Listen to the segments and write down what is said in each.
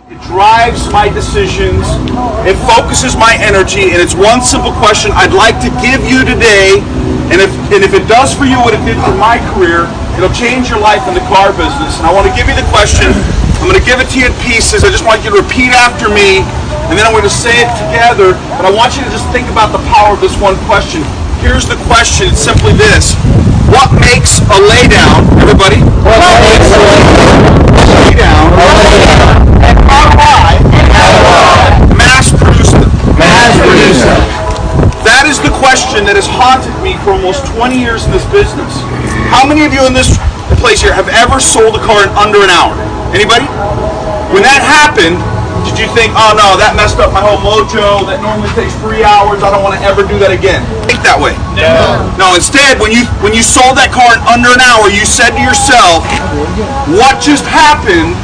It drives my decisions, it focuses my energy, and it's one simple question I'd like to give you today, and if it does for you what it did for my career, it'll change your life in the car business. And I want to give you the question. I'm going to give it to you in pieces. I just want you to repeat after me, and then I'm going to say it together, but I want you to just think about the power of this one question. Here's the question. It's simply this. What makes a laydown, everybody? What makes a laydown? And how do I mass produce them? That is the question that has haunted me for almost 20 years in this business. How many of you in this place here have ever sold a car in under an hour? Anybody? When that happened, did you think, oh no, that messed up my whole mojo, that normally takes 3 hours, I don't want to ever do that again? Think that way. No, instead, when you sold that car in under an hour, you said to yourself, what just happened?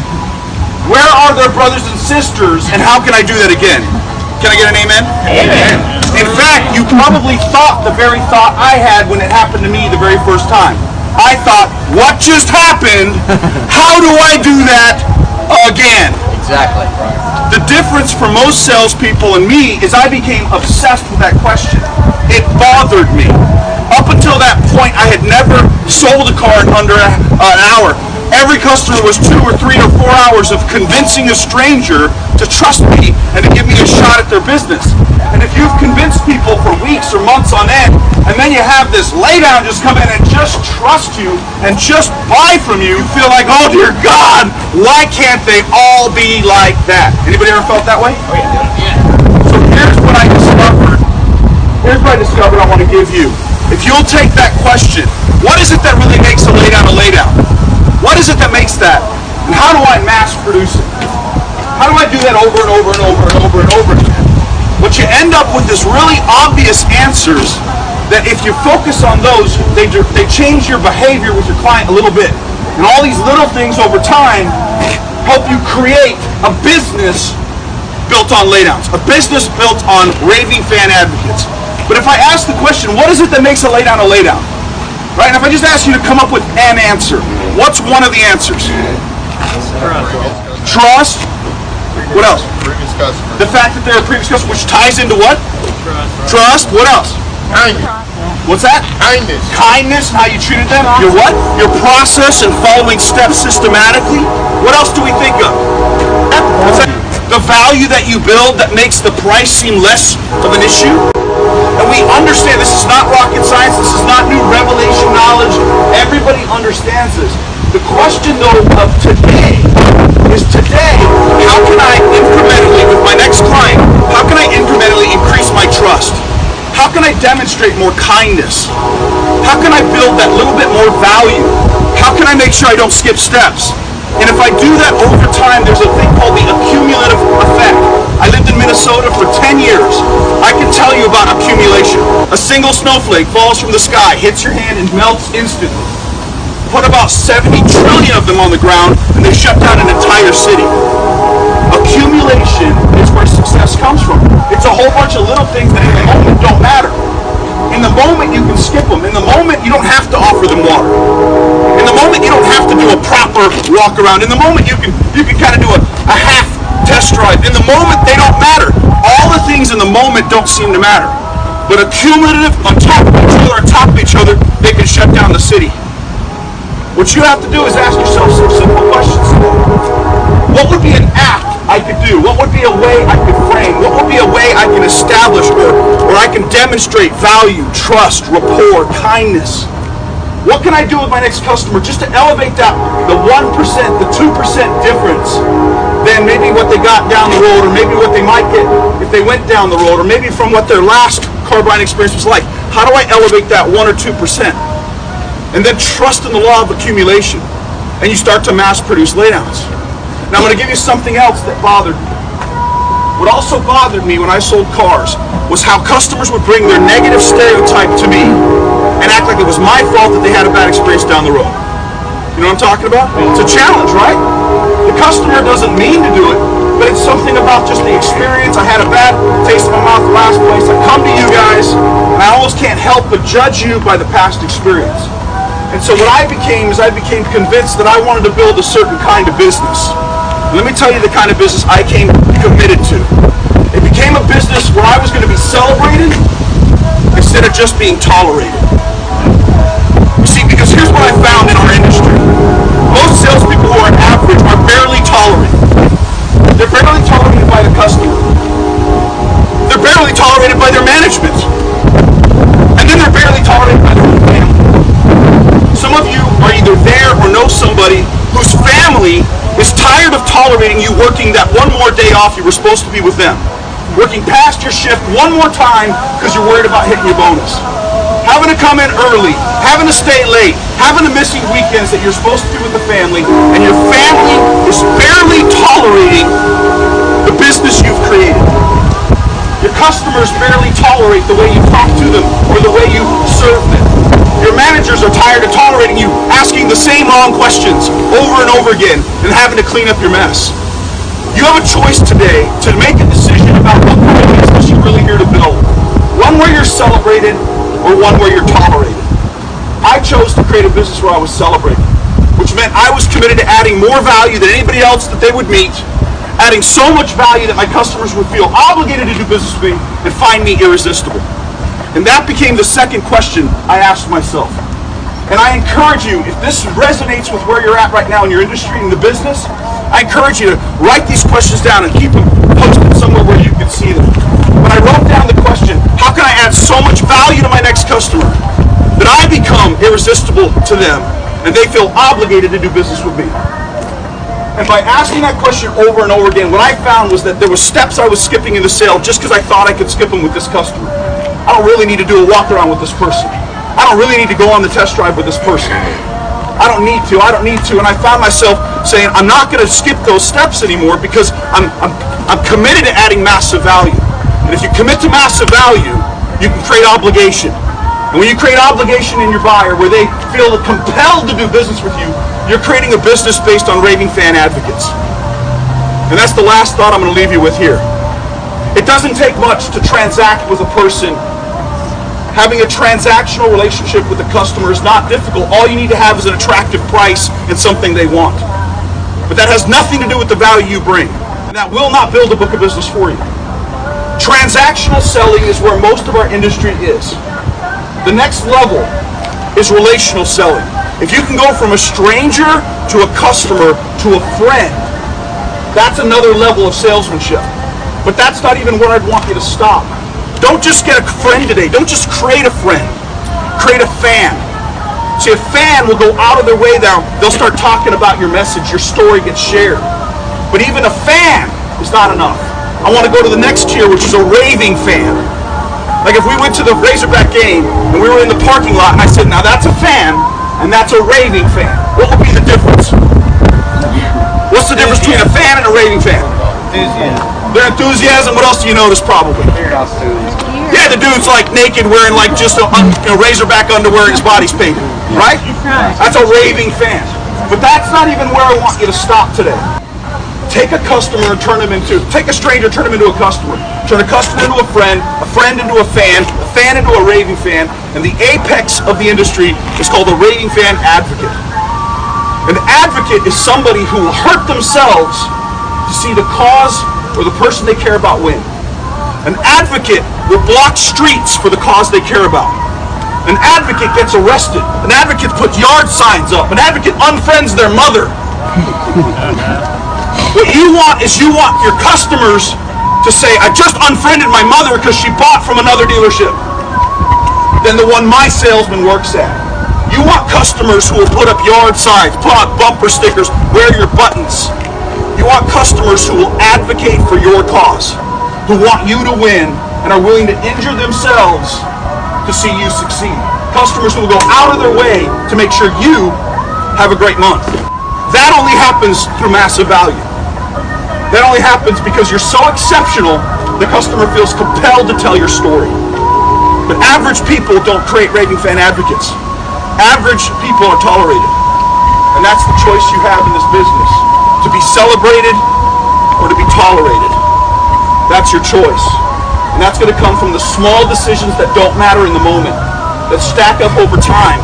Where are their brothers and sisters, and how can I do that again? Can I get an amen? Amen. In fact, you probably thought the very thought I had when it happened to me the very first time. I thought, what just happened? How do I do that again? Exactly. The difference for most salespeople and me is I became obsessed with that question. It bothered me. Up until that point, I had never sold a car in under an hour. Every customer was 2 or 3 or 4 hours of convincing a stranger to trust me and to give me a shot at their business. And if you've convinced people for weeks or months on end, and then you have this laydown just come in and just trust you and just buy from you, you feel like, oh dear God, why can't they all be like that? Anybody ever felt that way? Oh yeah. So here's what I discovered. Here's what I discovered I want to give you. If you'll take that question, what is it that really makes a laydown a laydown? What is it that makes that? And how do I mass produce it? How do I do that over and over and over and over and over again? What you end up with is really obvious answers that if you focus on those, they change your behavior with your client a little bit. And all these little things over time help you create a business built on laydowns, a business built on raving fan advocates. But if I ask the question, what is it that makes a laydown a laydown? Right? And if I just ask you to come up with an answer, what's one of the answers? Trust. What else? Previous customer. The fact that they're a previous customer, which ties into what? Trust. What else? Kindness. What's that? Kindness. Kindness, how you treated them. Your what? Your process and following steps systematically. What else do we think of? What's that? The value that you build that makes the price seem less of an issue. And we understand this is not rocket science, this is not new revelation knowledge. Everybody understands this. The question though of today is how can I incrementally, with my next client, how can I incrementally increase my trust? How can I demonstrate more kindness? How can I build that little bit more value? How can I make sure I don't skip steps? And if I do that over time, there's a thing called the accumulative effect. I lived in Minnesota for 10 years. I can tell you about accumulation. A single snowflake falls from the sky, hits your hand, and melts instantly. Put about 70 trillion of them on the ground, and they shut down an entire city. Accumulation is where success comes from. It's a whole bunch of little things that in the moment don't matter. In the moment, you can skip them. In the moment, you don't have to offer them water. In the moment, you don't have to do a proper walk around. In the moment, you can kind of do a half test drive. In the moment, they don't matter. All the things in the moment don't seem to matter. But accumulative, on top of each other, they can shut down the city. What you have to do is ask yourself some simple questions. What would be an act I could do? What would be a way I could frame? What would be a way I can establish or I can demonstrate value, trust, rapport, kindness? What can I do with my next customer just to elevate that, the 1%, the 2% difference than maybe what they got down the road, or maybe what they might get if they went down the road, or maybe from what their last car buying experience was like? How do I elevate that 1 or 2%? And then trust in the law of accumulation. And you start to mass produce laydowns. Now I'm going to give you something else that bothered me. What also bothered me when I sold cars was how customers would bring their negative stereotype to me and act like it was my fault that they had a bad experience down the road. You know what I'm talking about? It's a challenge, right? The customer doesn't mean to do it, but it's something about just the experience. I had a bad taste in my mouth the last place. I come to you guys, and I almost can't help but judge you by the past experience. And so what I became is I became convinced that I wanted to build a certain kind of business. Let me tell you the kind of business I came committed to. It became a business where I was going to be celebrated instead of just being tolerated. You see, because here's what I found in our industry. Most salespeople who are average are barely tolerated. They're barely tolerated by the customer. They're barely tolerated by their management. And then they're barely tolerated by their own family. Some of you are either there or know somebody whose family is tired of tolerating you working that one more day off you were supposed to be with them. Working past your shift one more time because you're worried about hitting your bonus. Having to come in early, having to stay late, having the missing weekends that you're supposed to be with the family, and your family is barely tolerating the business you've created. Your customers barely tolerate the way you talk to them or the way you serve them. Your managers are tired of tolerating you asking the same wrong questions over and over again and having to clean up your mess. You have a choice today to make a decision about what kind of business you're really here to build. One where you're celebrated or one where you're tolerated. I chose to create a business where I was celebrated, which meant I was committed to adding more value than anybody else that they would meet, adding so much value that my customers would feel obligated to do business with me and find me irresistible. And that became the second question I asked myself. And I encourage you, if this resonates with where you're at right now in your industry and the business, I encourage you to write these questions down and keep them posted somewhere where you can see them. When I wrote down the question, how can I add so much value to my next customer that I become irresistible to them and they feel obligated to do business with me? And by asking that question over and over again, what I found was that there were steps I was skipping in the sale just because I thought I could skip them with this customer. I don't really need to do a walk around with this person. I don't really need to go on the test drive with this person. I don't need to. And I found myself saying, I'm not going to skip those steps anymore because I'm committed to adding massive value. And if you commit to massive value, you can create obligation. And when you create obligation in your buyer where they feel compelled to do business with you, you're creating a business based on raving fan advocates. And that's the last thought I'm going to leave you with here. It doesn't take much to transact with a person. Having a transactional relationship with a customer is not difficult. All you need to have is an attractive price and something they want. But that has nothing to do with the value you bring. And that will not build a book of business for you. Transactional selling is where most of our industry is. The next level is relational selling. If you can go from a stranger to a customer to a friend, that's another level of salesmanship. But that's not even where I'd want you to stop. Don't just get a friend today. Don't just create a friend. Create a fan. See, a fan will go out of their way there. They'll start talking about your message. Your story gets shared. But even a fan is not enough. I want to go to the next tier, which is a raving fan. Like if we went to the Razorback game and we were in the parking lot and I said, now that's a fan and that's a raving fan. What would be the difference? What's the difference between a fan and a raving fan? Enthusiasm. Their enthusiasm. What else do you notice probably? Yeah, the dude's like naked wearing like just a Razorback underwear and his body's painted. Right? That's a raving fan. But that's not even where I want you to stop today. Take a customer and turn him into, take a stranger, turn him into a customer. Turn a customer into a friend into a fan into a raving fan, and the apex of the industry is called a raving fan advocate. An advocate is somebody who will hurt themselves to see the cause or the person they care about win. An advocate will block streets for the cause they care about. An advocate gets arrested. An advocate puts yard signs up. An advocate unfriends their mother. What you want is you want your customers to say, I just unfriended my mother because she bought from another dealership than the one my salesman works at. You want customers who will put up yard signs, put on bumper stickers, wear your buttons. You want customers who will advocate for your cause, who want you to win and are willing to injure themselves to see you succeed. Customers who will go out of their way to make sure you have a great month. That only happens through massive value. That only happens because you're so exceptional, the customer feels compelled to tell your story. But average people don't create raving fan advocates. Average people are tolerated. And that's the choice you have in this business. To be celebrated or to be tolerated. That's your choice. And that's going to come from the small decisions that don't matter in the moment, that stack up over time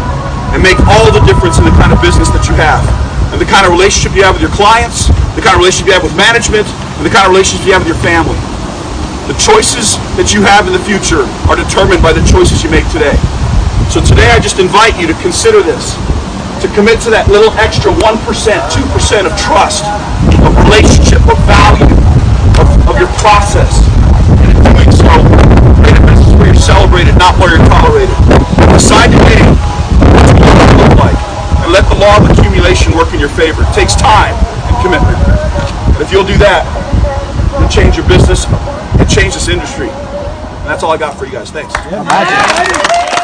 and make all the difference in the kind of business that you have, and the kind of relationship you have with your clients, the the kind of relationship you have with management, and the kind of relationship you have with your family. The choices that you have in the future are determined by the choices you make today. So today I just invite you to consider this, to commit to that little extra 1%, 2% of trust, of relationship, of value, of your process. And in doing so, create a business where you're celebrated, not where you're tolerated. Decide today what you want to look like, and let the law of accumulation work in your favor. It takes time and commitment. And if you'll do that, you'll change your business and change this industry. And that's all I got for you guys. Thanks. Yeah,